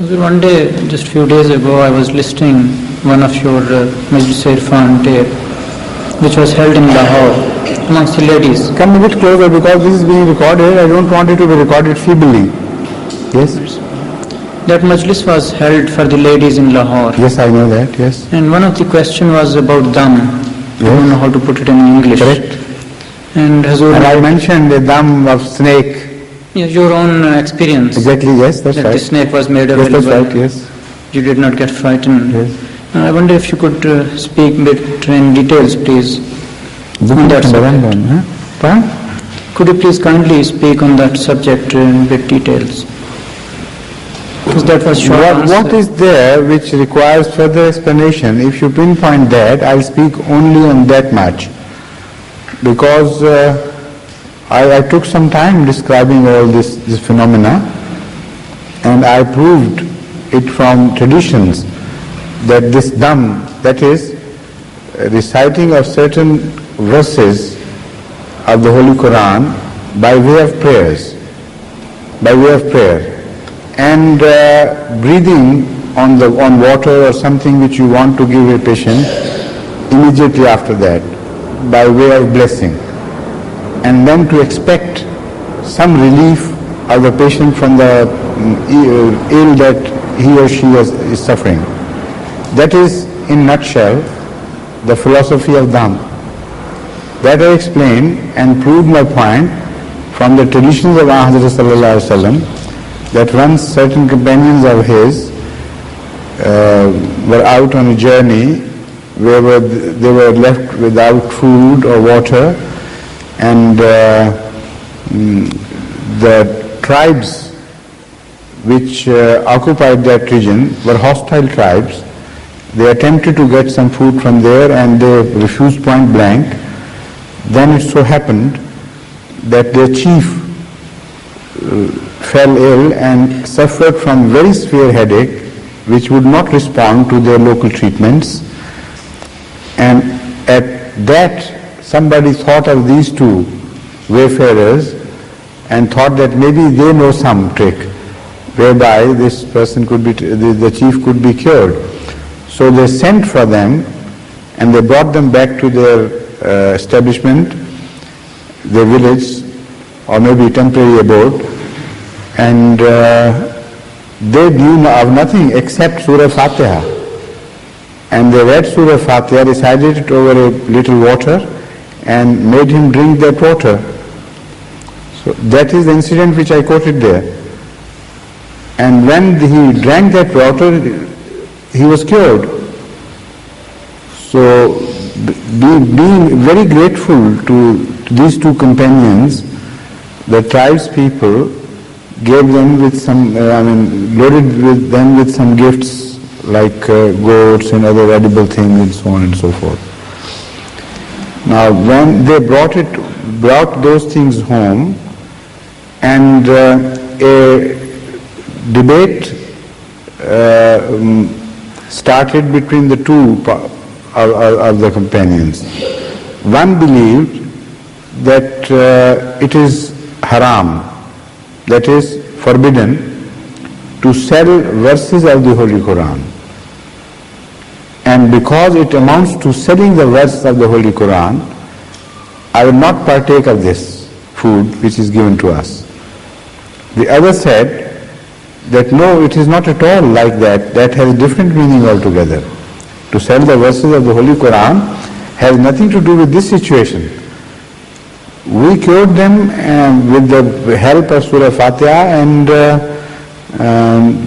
One day, just few days ago, I was listening one of your Majlis Irfan tape, which was held in Lahore amongst the ladies. Come a bit closer because this is being recorded. I don't want it to be recorded feebly. Yes? That Majlis was held for the ladies in Lahore. Yes, I know that, yes. And one of the question was about Damm. Yes. I don't know how to put it in English. Correct. And I mentioned the Damm of snake. Yes, your own experience. Exactly, yes, that's that right. The snake was made available. Yes, that's right, yes. You did not get frightened. Yes. I wonder if you could speak a bit in details, please. On that subject. Could you please kindly speak on that subject in bit details? Because that was short. What is there which requires further explanation? If you pinpoint that, I'll speak only on that much. Because I took some time describing all this phenomena, and I proved it from traditions that this Damm, that is reciting of certain verses of the Holy Quran by way of prayers, and breathing on water or something which you want to give a patient immediately after that by way of blessing, and then to expect some relief of the patient from the ill that he or she is suffering. That is, in nutshell, the philosophy of Damm. That I explained and proved my point from the traditions of Hadith sallallahu alaihi wasallam, that once certain companions of his were out on a journey where they were left without food or water, and the tribes which occupied that region were hostile tribes. They attempted to get some food from there and they refused point blank. Then it so happened that their chief fell ill and suffered from very severe headache, which would not respond to their local treatments. And at that, somebody thought of these two wayfarers and thought that maybe they know some trick whereby this person could be, the chief could be cured. So they sent for them and they brought them back to their establishment, their village, or maybe temporary abode, and they knew of nothing except Surah Fatiha. And they read Surah Fatiha, recited it over a little water, and made him drink that water. So that is the incident which I quoted there. And when he drank that water, he was cured. So being very grateful to these two companions, the tribe's people gave them with some, loaded with them with some gifts like goats and other edible things and so on and so forth. Now when they brought those things home, and a debate started between the two of the companions. One believed that it is haram, that is forbidden, to sell verses of the Holy Quran. And because it amounts to selling the verse of the Holy Quran, I will not partake of this food which is given to us. The other said that no, it is not at all like that. That has a different meaning altogether. To sell the verses of the Holy Quran has nothing to do with this situation. We cured them with the help of Surah Fatiha, and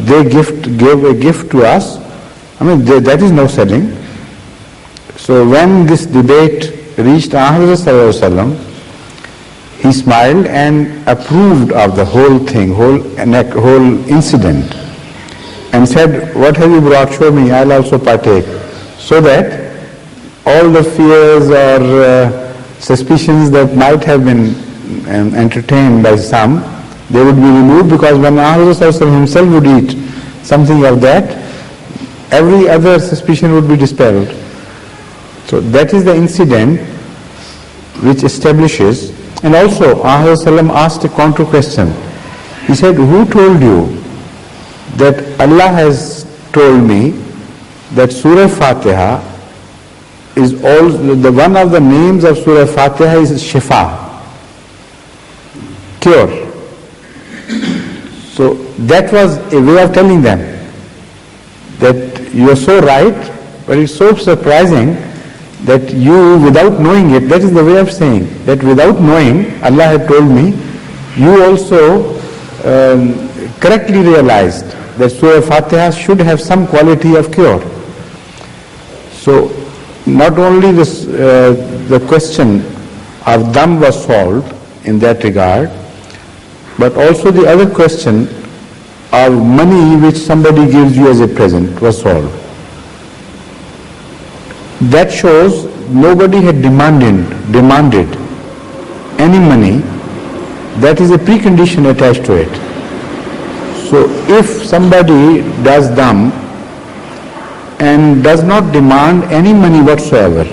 they gave a gift to us. That is no selling. So when this debate reached Ahmad, he smiled and approved of the whole thing, whole incident, and said, "What have you brought? Show me, I'll also partake." So that all the fears or suspicions that might have been entertained by some, they would be removed, because when Ahmad himself would eat something of that, every other suspicion would be dispelled. So that is the incident which establishes. And also Ahmad asked a counter question. He said, who told you that Allah has told me that Surah Fatiha is all, one of the names of Surah Fatiha is Shifa, cure. So that was a way of telling them that you are so right, but it's so surprising that you, without knowing it, that is the way of saying, that without knowing, Allah had told me, you also correctly realized that Surah Fatiha should have some quality of cure. So not only this, the question of Damm was solved in that regard, but also the other question of money which somebody gives you as a present was solved. That shows nobody had demanded any money. That is a precondition attached to it. So if somebody does Damm and does not demand any money whatsoever,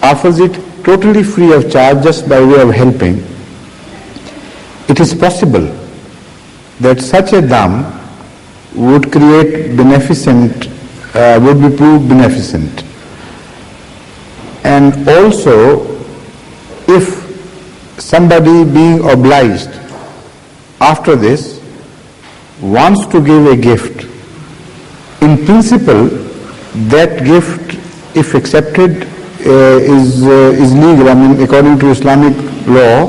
offers it totally free of charge just by way of helping, it is possible that such a Damm would create beneficent, would be proved beneficent. And also, if somebody being obliged after this wants to give a gift, in principle that gift, if accepted, is legal. I mean, according to Islamic law,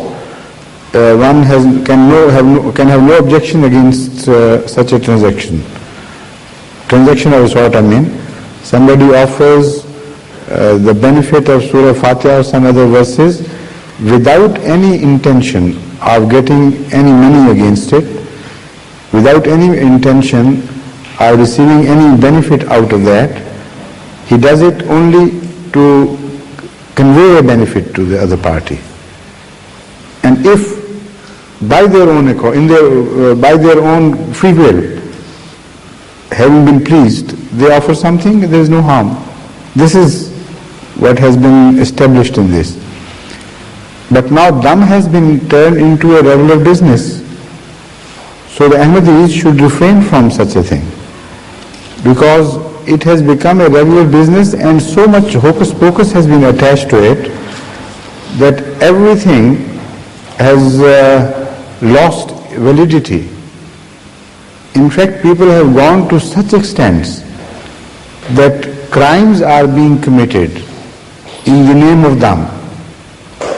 one can have no objection against such a transaction of a sort. I mean, somebody offers the benefit of Surah Fatiha or some other verses without any intention of getting any money against it, without any intention of receiving any benefit out of that. He does it only to convey a benefit to the other party. And if by their own by their own free will, having been pleased, they offer something, there is no harm. This is what has been established in this. But now Damm has been turned into a regular business. So the Ahmadis should refrain from such a thing, because it has become a regular business and so much hocus pocus has been attached to it that everything has lost validity. In fact, people have gone to such extents that crimes are being committed in the name of Damm.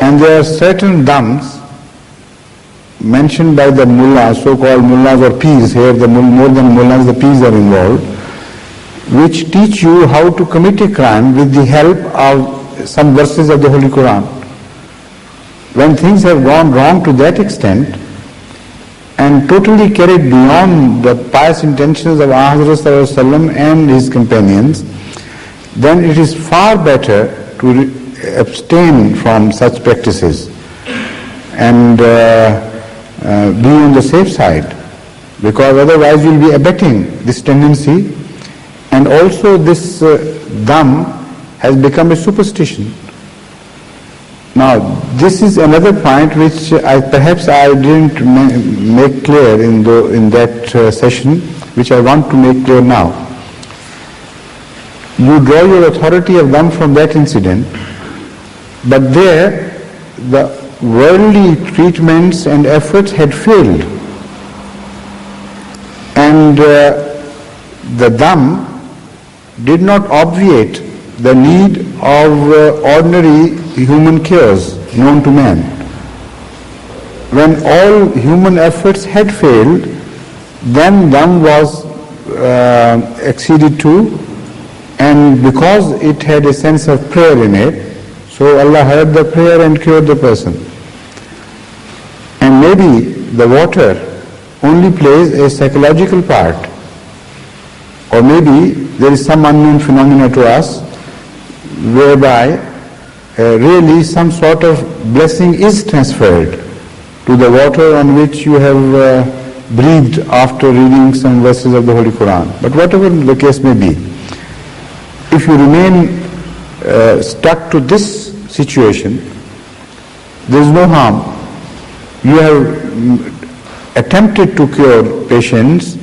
And there are certain Damms mentioned by the mullahs, so-called mullahs or peers here, more than mullahs, the peers are involved, which teach you how to commit a crime with the help of some verses of the Holy Quran. When things have gone wrong to that extent and totally carried beyond the pious intentions of Ahmad and his companions, then it is far better to abstain from such practices and be on the safe side, because otherwise you will be abetting this tendency. And also this Damm has become a superstition. Now this is another point which perhaps I didn't make clear in that session, which I want to make clear now. You draw your authority of Damm from that incident, but there the worldly treatments and efforts had failed, and the Damm did not obviate the need of ordinary human cures known to man. When all human efforts had failed, then Damm was acceded to, and because it had a sense of prayer in it, so Allah heard the prayer and cured the person. And maybe the water only plays a psychological part, or maybe there is some unknown phenomena to us whereby really some sort of blessing is transferred to the water on which you have breathed after reading some verses of the Holy Quran. But whatever the case may be, if you remain stuck to this situation, there is no harm. You have attempted to cure patients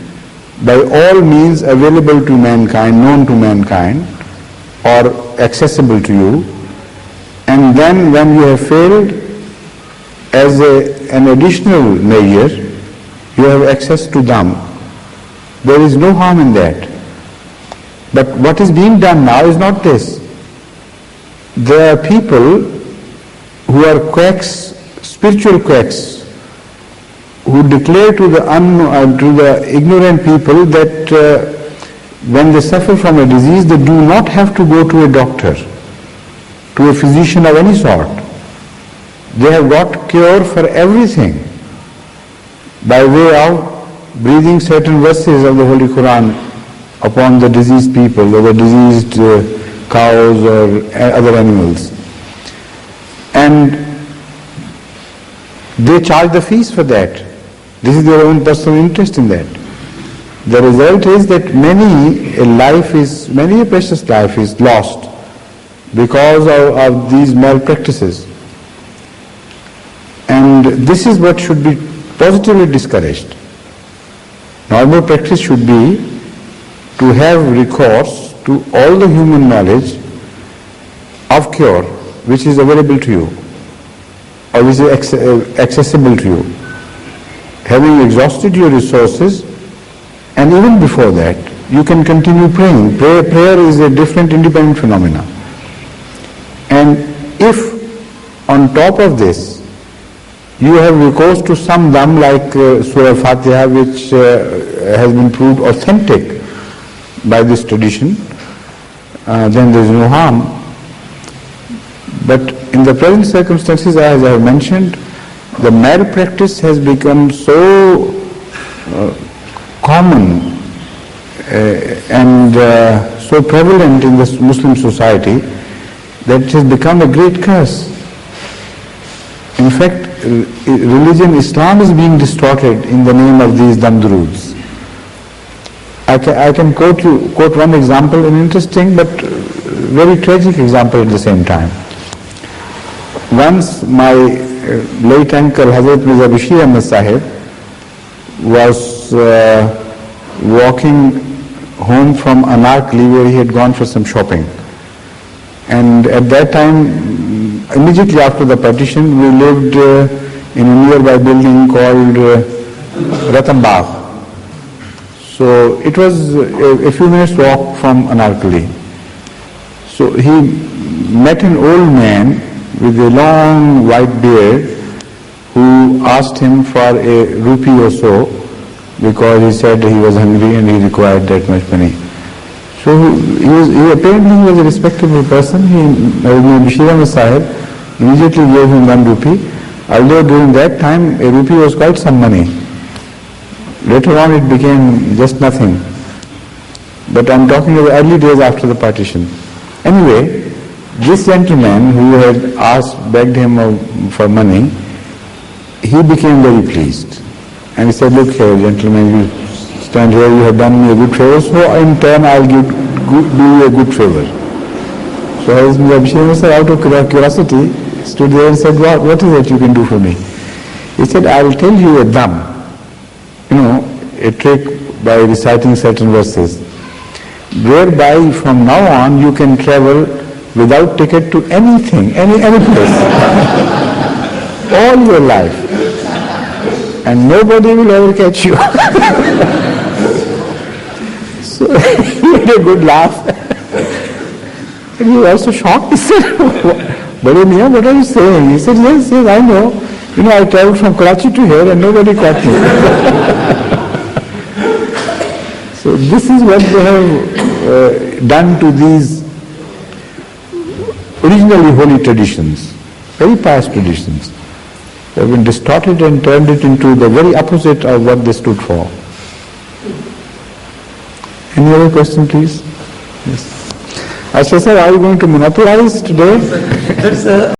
by all means available to mankind, known to mankind, or accessible to you, and then when you have failed, as an additional measure, you have access to Damm. There is no harm in that. But what is being done now is not this. There are people who are quacks, spiritual quacks, who declare to the ignorant people that when they suffer from a disease, they do not have to go to a doctor, to a physician of any sort. They have got cure for everything by way of breathing certain verses of the Holy Quran upon the diseased people or the diseased cows or other animals. And they charge the fees for that. This is their own personal interest in that. The result is that many a precious life is lost because of these malpractices. And this is what should be positively discouraged. Normal practice should be to have recourse to all the human knowledge of cure which is available to you or which is accessible to you. Having exhausted your resources, and even before that, you can continue praying. Prayer is a different independent phenomena. And if on top of this you have recourse to some Damm like Surah Fatiha, which has been proved authentic by this tradition, then there is no harm. But in the present circumstances, as I have mentioned, the malpractice has become so common and so prevalent in the Muslim society that it has become a great curse. In fact, religion Islam is being distorted in the name of these damduruds. I can quote one example, an interesting but very tragic example at the same time. Once my late uncle Hazrat Mirza Bashir Ahmad Sahib was walking home from Anarkali, where he had gone for some shopping. And at that time, immediately after the partition, we lived in a nearby building called Ratan Bagh. So it was a few minutes walk from Anarkali. So he met an old man with a long white beard who asked him for a rupee or so, because he said he was hungry and he required that much money. So he apparently was a respectable person. Bashir Ahmad Sahib immediately gave him 1 rupee. Although during that time a rupee was quite some money. Later on it became just nothing. But I'm talking of the early days after the partition. Anyway, this gentleman who had begged him for money, he became very pleased. And he said, "Look here, gentlemen, you stand here, you have done me a good favor, so in turn I'll do you a good favor." So Hazrat Bashir, out of curiosity, stood there and said, what is it you can do for me? He said, "I'll tell you a Damm, a trick by reciting certain verses, whereby from now on you can travel without ticket to anything, any place, all your life, and nobody will ever catch you." So he had a good laugh. And he was also shocked. He said, "Bade Miyan, what are you saying?" He said, yes, I know. I traveled from Karachi to here and nobody caught me." So this is what they have done to these originally holy traditions, very pious traditions. They have been distorted and turned it into the very opposite of what they stood for. Any other question, please? Yes. Asha sir, are you going to monopolize today?